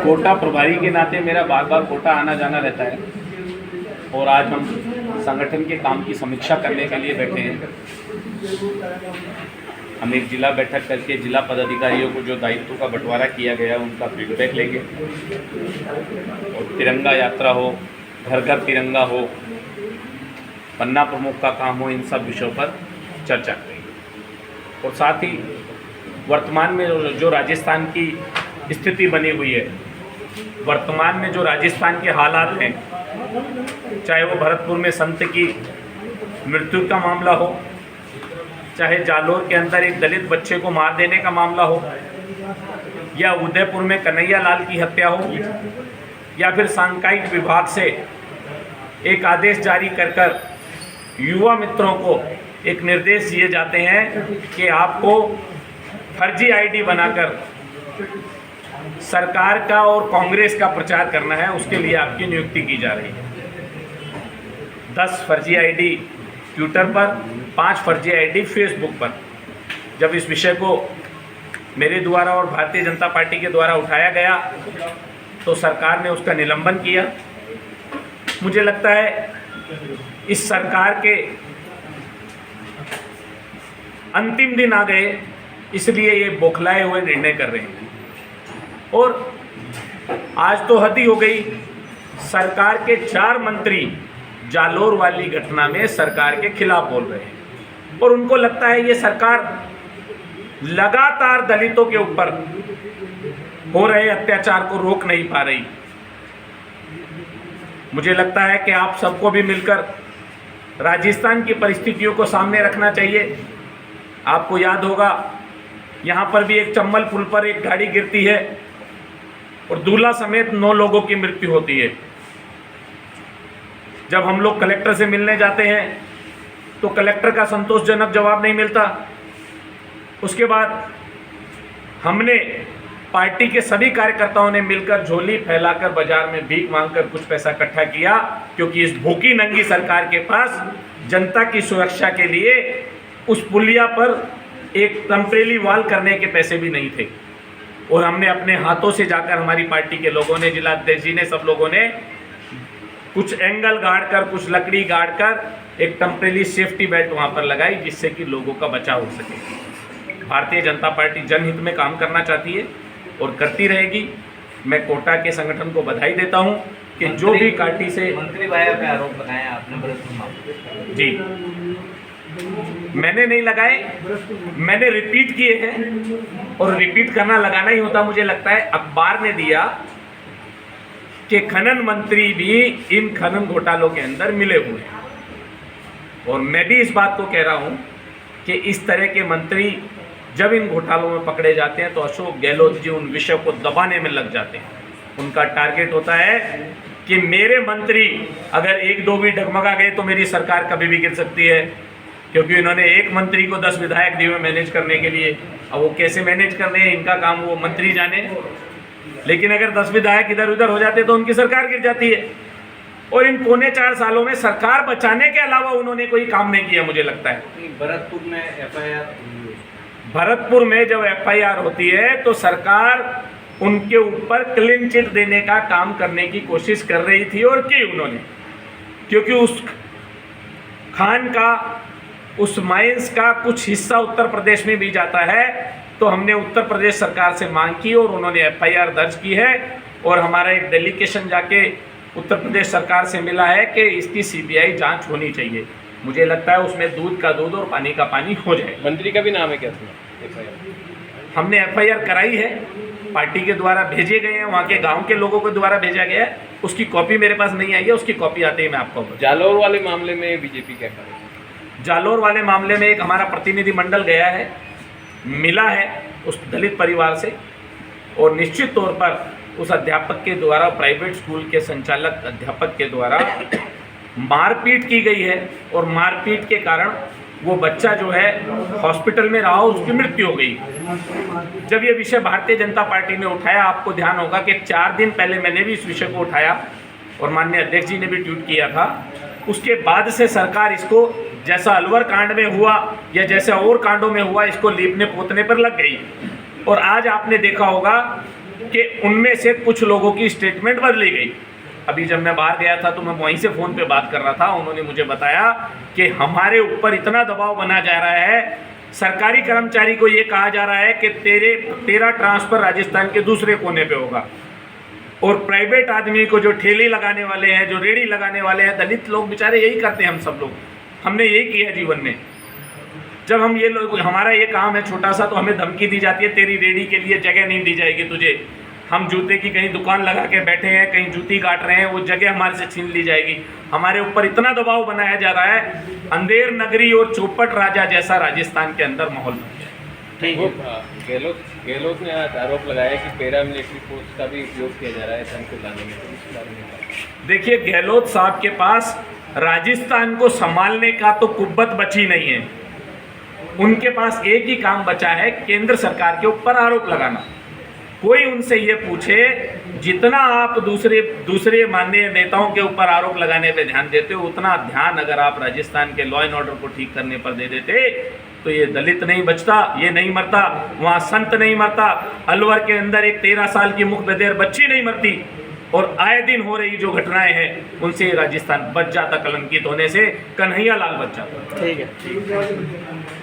कोटा प्रभारी के नाते मेरा बार बार कोटा आना जाना रहता है और आज हम संगठन के काम की समीक्षा करने के लिए बैठे हैं। हम एक जिला बैठक करके जिला पदाधिकारियों को जो दायित्व का बंटवारा किया गया उनका फीडबैक लेंगे और तिरंगा यात्रा हो, घर घर तिरंगा हो, पन्ना प्रमुख का काम हो, इन सब विषयों पर चर्चा करेंगे। और साथ ही वर्तमान में जो राजस्थान की स्थिति बनी हुई है, वर्तमान में जो राजस्थान के हालात हैं, चाहे वो भरतपुर में संत की मृत्यु का मामला हो, चाहे जालोर के अंदर एक दलित बच्चे को मार देने का मामला हो, या उदयपुर में कन्हैया लाल की हत्या हो, या फिर सांकायिक विभाग से एक आदेश जारी कर युवा मित्रों को एक निर्देश दिए जाते हैं कि आपको फर्जी आईडी बनाकर सरकार का और कांग्रेस का प्रचार करना है, उसके लिए आपकी नियुक्ति की जा रही है। 10 फर्जी आईडी ट्विटर पर, 5 फर्जी आईडी फेसबुक पर। जब इस विषय को मेरे द्वारा और भारतीय जनता पार्टी के द्वारा उठाया गया तो सरकार ने उसका निलंबन किया। मुझे लगता है इस सरकार के अंतिम दिन आ गए, इसलिए ये बौखलाए हुए निर्णय कर रहे हैं। और आज तो हद ही हो गई, सरकार के 4 मंत्री जालोर वाली घटना में सरकार के खिलाफ बोल रहे हैं और उनको लगता है ये सरकार लगातार दलितों के ऊपर हो रहे अत्याचार को रोक नहीं पा रही। मुझे लगता है कि आप सबको भी मिलकर राजस्थान की परिस्थितियों को सामने रखना चाहिए। आपको याद होगा, यहाँ पर भी एक चम्बल पुल पर एक गाड़ी गिरती है और दूल्हा समेत 9 लोगों की मृत्यु होती है। जब हम लोग कलेक्टर से मिलने जाते हैं तो कलेक्टर का संतोषजनक जवाब नहीं मिलता। उसके बाद हमने पार्टी के सभी कार्यकर्ताओं ने मिलकर झोली फैलाकर बाजार में भीख मांगकर कुछ पैसा इकट्ठा किया, क्योंकि इस भूखी नंगी सरकार के पास जनता की सुरक्षा के लिए उस पुलिया पर एक टेम्परेरी वॉल करने के पैसे भी नहीं थे। और हमने अपने हाथों से जाकर, हमारी पार्टी के लोगों ने, जिला अध्यक्ष जी ने, सब लोगों ने कुछ एंगल गाड़ कर, कुछ लकड़ी गाड़ कर एक टेम्परेरी सेफ्टी बेल्ट वहाँ पर लगाई, जिससे कि लोगों का बचाव हो सके। भारतीय जनता पार्टी जनहित में काम करना चाहती है और करती रहेगी। मैं कोटा के संगठन को बधाई देता हूँ कि जो भी पार्टी से मंत्री वाया पे आरोप लगाए आपने जी, मैंने नहीं लगाए, मैंने रिपीट किए हैं और रिपीट करना लगाना ही होता। मुझे लगता है अखबार ने दिया कि खनन मंत्री भी इन खनन घोटालों के अंदर मिले हुए हैं। और मैं भी इस बात को कह रहा हूं कि इस तरह के मंत्री जब इन घोटालों में पकड़े जाते हैं तो अशोक गहलोत जी उन विषय को दबाने में लग जाते हैं। उनका टारगेट होता है कि मेरे मंत्री अगर 1-2 भी डगमगा गए तो मेरी सरकार कभी भी गिर सकती है, क्योंकि इन्होंने एक मंत्री को 10 विधायक दिए मैनेज करने के लिए। अब वो कैसे मैनेज करने हैं, इनका काम वो मंत्री जाने। लेकिन अगर 10 विधायक इधर उधर हो जाते तो उनकी सरकार गिर जाती है। और इन 4.25 सालों में सरकार बचाने के अलावा उन्होंने कोई काम नहीं किया। मुझे लगता है भरतपुर में एफआईआर, भरतपुर में जब एफआईआर होती है तो सरकार उनके ऊपर क्लीन चिट देने का काम करने की कोशिश कर रही थी और की उन्होंने, क्योंकि उस खान का, उस माइंस का कुछ हिस्सा उत्तर प्रदेश में भी जाता है। तो हमने उत्तर प्रदेश सरकार से मांग की और उन्होंने एफआईआर दर्ज की है और हमारा एक डेलीगेशन जाके उत्तर प्रदेश सरकार से मिला है कि इसकी सीबीआई जांच होनी चाहिए। मुझे लगता है उसमें दूध का दूध और पानी का पानी हो जाए। मंत्री का भी नाम है क्या? हमने एफआईआर कराई है, पार्टी के द्वारा भेजे गए हैं, वहाँ के गांव के लोगों के द्वारा भेजा गया है। उसकी कॉपी मेरे पास नहीं आई है, उसकी कॉपी आते ही मैं आपको बताऊं। जालोर वाले मामले में बीजेपी क्या करेगी? जालोर वाले मामले में एक हमारा प्रतिनिधि मंडल गया है, मिला है उस दलित परिवार से, और निश्चित तौर पर उस अध्यापक के द्वारा, प्राइवेट स्कूल के संचालक अध्यापक के द्वारा मारपीट की गई है और मारपीट के कारण वो बच्चा जो है हॉस्पिटल में रहा और उसकी मृत्यु हो गई। जब ये विषय भारतीय जनता पार्टी ने उठाया, आपको ध्यान होगा कि 4 दिन पहले मैंने भी इस विषय को उठाया और माननीय अध्यक्ष जी ने भी ट्वीट किया था। उसके बाद से सरकार इसको जैसा अलवर कांड में हुआ या जैसे और कांडों में हुआ, इसको लीपने पोतने पर लग गई। और आज आपने देखा होगा कि उनमें से कुछ लोगों की स्टेटमेंट बदली गई। अभी जब मैं बाहर गया था तो मैं वहीं से फ़ोन पे बात कर रहा था, उन्होंने मुझे बताया कि हमारे ऊपर इतना दबाव बना जा रहा है, सरकारी कर्मचारी को ये कहा जा रहा है कि तेरा ट्रांसफ़र राजस्थान के दूसरे कोने पे होगा, और प्राइवेट आदमी को जो ठेले लगाने वाले हैं, जो रेड़ी लगाने वाले हैं, दलित लोग बेचारे यही करते हैं। हम सब लोग हमने यही किया जीवन में। जब हम ये लोग, हमारा ये काम है छोटा सा, तो हमें धमकी दी जाती है तेरी रेड़ी के लिए जगह नहीं दी जाएगी तुझे। हम जूते की कहीं दुकान लगा के बैठे हैं, कहीं जूती काट रहे हैं, वो जगह हमारे से छीन ली जाएगी। हमारे ऊपर इतना दबाव बनाया जा रहा है, अंधेर नगरी और चौपट राजा जैसा राजस्थान के अंदर माहौल बन जाए। वो गहलोत ने आज आरोप लगाया कि पैरा मिलिट्री फोर्स का भी उपयोग किया जा रहा है धन को लाने में, तो इस बारे में क्या? देखिए, गहलोत साहब के पास राजस्थान को संभालने का तो कुव्वत बची नहीं है। उनके पास एक ही काम बचा है, केंद्र सरकार के ऊपर आरोप लगाना। कोई उनसे ये पूछे, जितना आप दूसरे माननीय नेताओं के ऊपर आरोप लगाने पे ध्यान देते हो, उतना ध्यान अगर आप राजस्थान के लॉ एंड ऑर्डर को ठीक करने पर दे देते तो ये दलित नहीं बचता, ये नहीं मरता, वहाँ संत नहीं मरता, अलवर के अंदर एक 13 साल की मुख बधिर बच्ची नहीं मरती, और आए दिन हो रही जो घटनाएं हैं उनसे राजस्थान बच जाता कलंकित होने से, कन्हैया लाल बच जाता। ठीक है।